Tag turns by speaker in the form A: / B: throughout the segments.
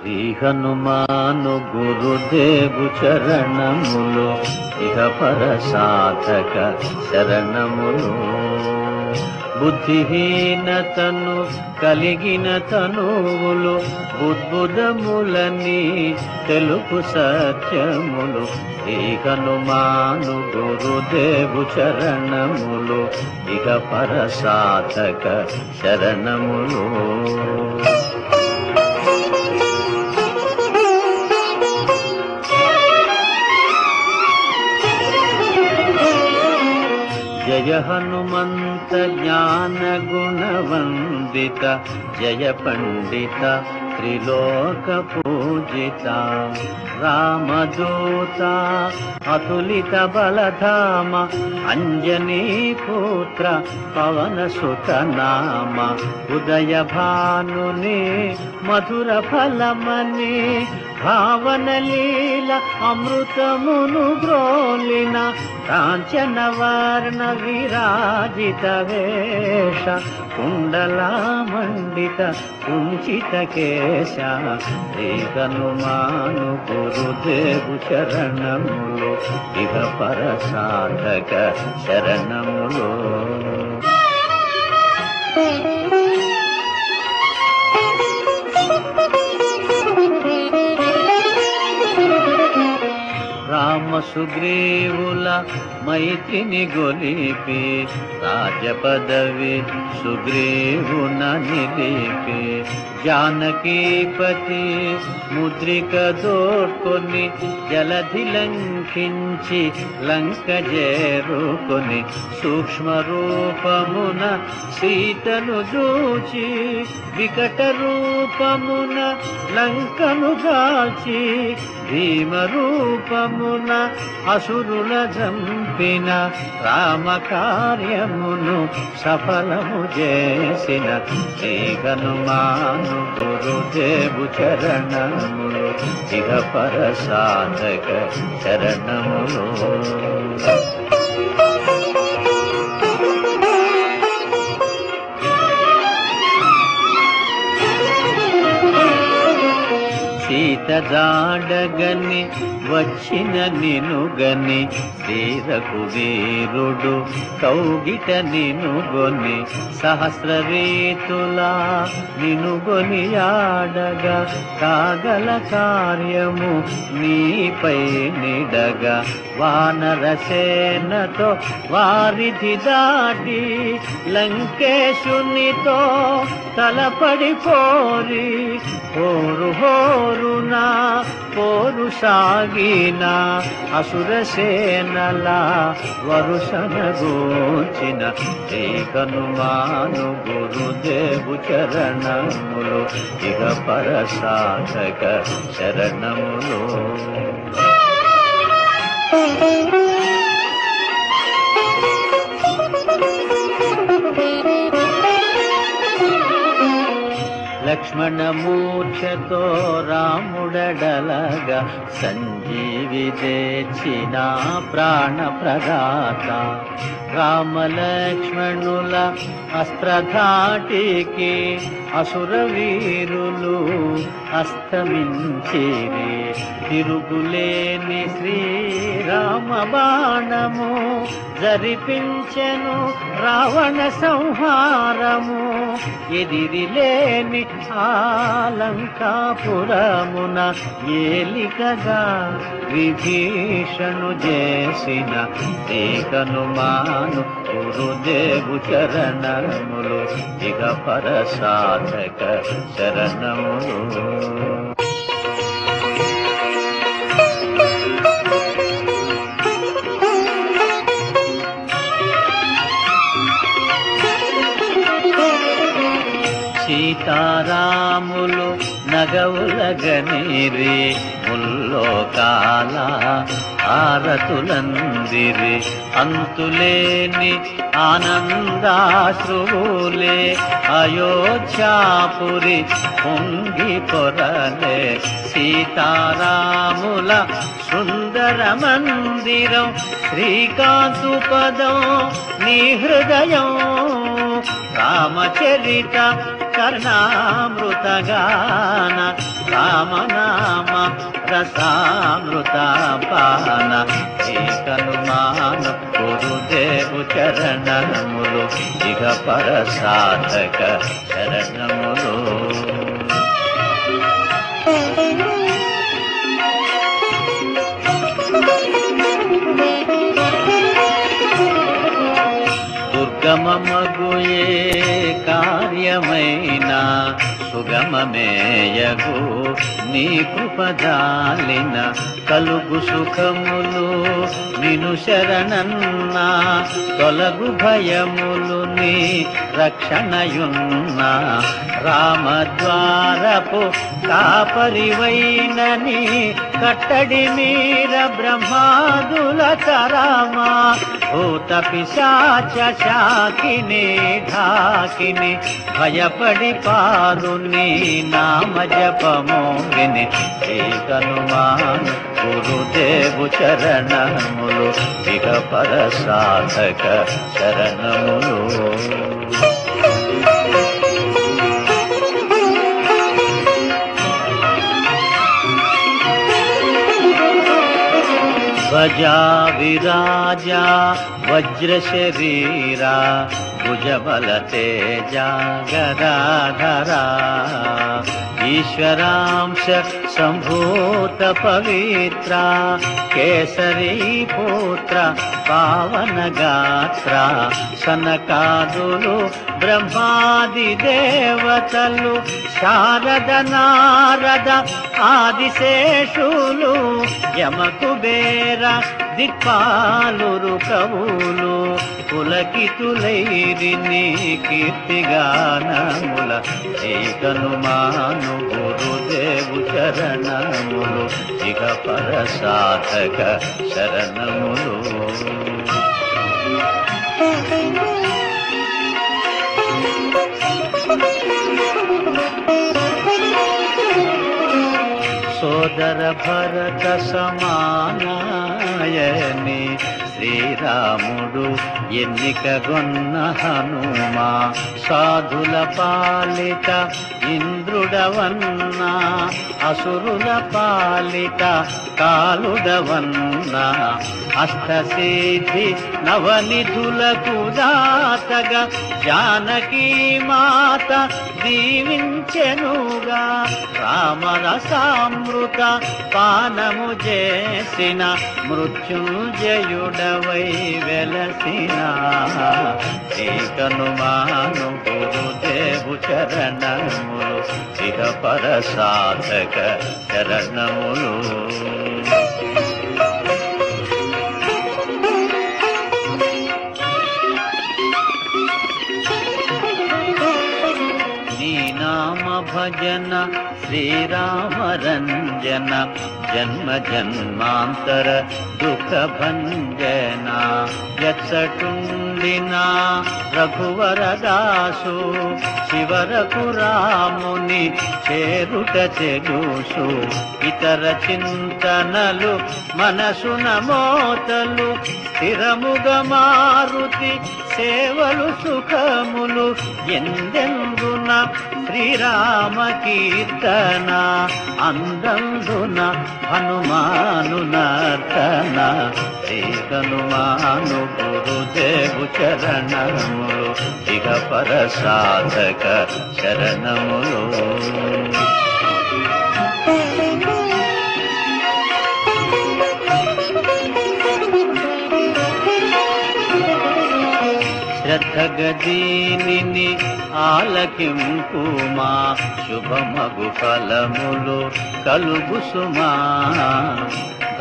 A: శ్రీ హనుమాను గురుదేవు చరణములు ఇహ పర సాధక శరణములు. బుద్ధిహీనతను కలిగిన తనువులు బుద్బుదములని తెలుపు సత్యములు. శ్రీ హనుమాను గురుదేవు చరణములు ఇహ పర సాధక శరణములు. జయ హనుమంత జ్ఞాన గుణవందిత జయ పండిత త్రిలోక పూజిత. రామదూత అతులిత బలధామ అంజనీ పుత్ర పవన సుత నామ. ఉదయ భానుని మధుర ఫలమని భావన లీల అమృతమును గ్రోలిన. కాంచన వర్ణ విరాజిత వేష కుండలామండిత కుంచిత కేశ. శ్రీ హనుమాను గురుదేవు శరణములు ఇహ పర సాధక శరణములు. రామ సుగ్రీవుల మైత్రిని గొలిపి రాజపదవి సుగ్రీవున నిలిపి. జానకీపతి ముద్రిక దోడ్కొని జలధి లంఘించి లంక చేరుకొని. సూక్ష్మ రూపమున సీతను చూచి వికట రూపమున లంకను దాల్చి. భీమ రూపమున అసురుల జంపిన రామ కార్యమును సఫలము చేసిన. శ్రీ హనుమాను గురుదేవు చరణములు ఇహ పర సాధక శరణములు. సీత జాడగని వచ్చిన నినుగని శ్రీ రఘువీరుడు కౌగిట నినుగొని. సహస్ర రీతులా నినుగొని ఆడగా కాగల కార్యము నీపై నిడగా. వానర సేనతో వారిధి దాటి లంకేశునితో తలపడిపోరి. హోరు హోరునా పోరు సాగిన అసుర సేనల వరుసన గోచిన. శ్రీ హనుమాను గురుదేవు చరణములు ఇహ పర సాధక శరణములు. లక్ష్మణ మూర్ఛతో రాముడడలగా సంజీవి తెచ్చిన ప్రాణ ప్రదాత. రామ లక్ష్మణుల అస్త్రధాటికి అసుర వీరులు అస్తమించిరి. తిరుగులేని శ్రీరామ బాణము జరిపించెను రావణ సంహారము. ఎదిరిలేని లంకాపురమున ఏలికగా విభీషణు చేసిన. శ్రీ హనుమాను గురుదేవు చరణములు ఇహ పర సాధక శరణములు. సీతారాములు నగవులగనిరి ముల్లోకాల ఆరతులందిరి. అంతులేని ఆనందాశ్రువులే అయోధ్యాపురి పొంగి పొరలే. సీతారాముల సుందర మందిరం శ్రీకాంతు పదం నీ హృదయం. రామచరి చరిత కర్ణామృతగాన రామనామ రసామృత పాన ఏకనుమాను గురుదేవు చరణములు ఇహ పర సాధక శరణములు. దుర్గమమగుయే కార్యమైన సుగమమేయగు నీ కృపజాలిన కలుగు సుఖములు నిను శరణన్నా తొలగు భయములు నీ రక్షణయున్నా రామద్వారపు కాపరివైనని కట్టడి మీర బ్రహ్మాదుల తరమా భూత పిశాచ శాకిని ఢాకిని భయపడి పారు నీ నామ జపము విని ఏకనుమాను గురుదేవు చరణములు ఇహ పర సాధక శరణములు. ధ్వజా విరాజా వజ్ర శరీరా భుజబల తేజ గదాధరా ఈశ్వరాంశ సంభూత పవిత్ర కేసరీ పుత్ర పావన గాత్ర సనకాదులు బ్రహ్మాది దేవతలు శారద నారద ఆదిశేషులు యమకుబేర దిక్పాలురు కవులు పులకితులైరి నీ కీర్తిగానముల ఏకనుమాను గురుదేవు చరణములు ఇహ పర సాధక శరణములు. సోదర భరత సమానాయని శ్రీరాముడు ఎన్నికగొన్న హనుమా సాధుల పాలిత ఇంద్రుడవన్నా అసురుల పాలిత కాలుడవన్నా అష్టసిద్ధి నవనిధులకు దాతగా జానకీ మాత దీవించెనుగా రామరసామృత పానము చేసిన మృత్యుంజయుడవై వెలసిన ఏకనుమాను గురుదేవు చరణములు ఇహ పర సాధక శరణములు. భజన శ్రీరామ రంజన జన్మ జన్మాంతర దుఃఖ భంజన యత్సటుండిన రఘువరదాసు శివరకు రాముని చేరుట తెలుసు ఇతర చింతనలు మనసున మోతలు స్థిరముగ మారుతి సేవలు సుఖములు ఎందెందున శ్రీరామ కీర్తన అందందున హనుమాను నర్తన ఏకనుమాను గురుదేవు చరణములు ఇహ పర సాధక శరణములు. శ్రద్ధగదీనిని ఆలకింపుమా శుభమగు ఫలములు కలుగు సుమా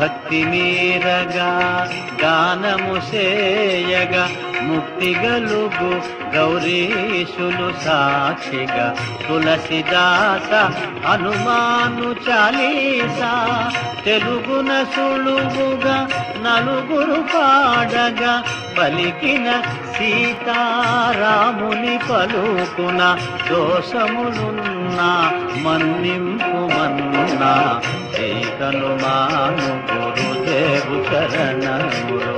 A: భక్తి మీరగా గానము సేయగా ముక్తి గలుగు గౌరీశులు సాక్షిగా తులసిదాస హనుమాను చాలీసా తెలుగున సులువుగా నలుగురు పాడగా పలికిన సీతారాముని పలుకున దోషములున్నా మన్నింపుమన్నా ఏకనుమాను గురుదేవు శరణములు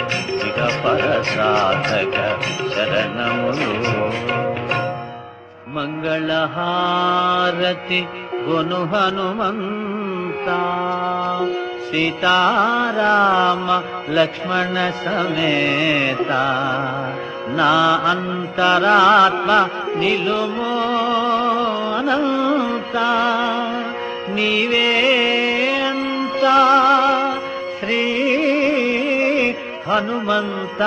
A: ఇక పర సాధక శరణములు. మంగళహారతి గొను హనుమంత సీతారామ లక్ష్మణ సమేత నా అంతరాత్మ నిలుమో అనంత నీవే అంత శ్రీ హనుమంత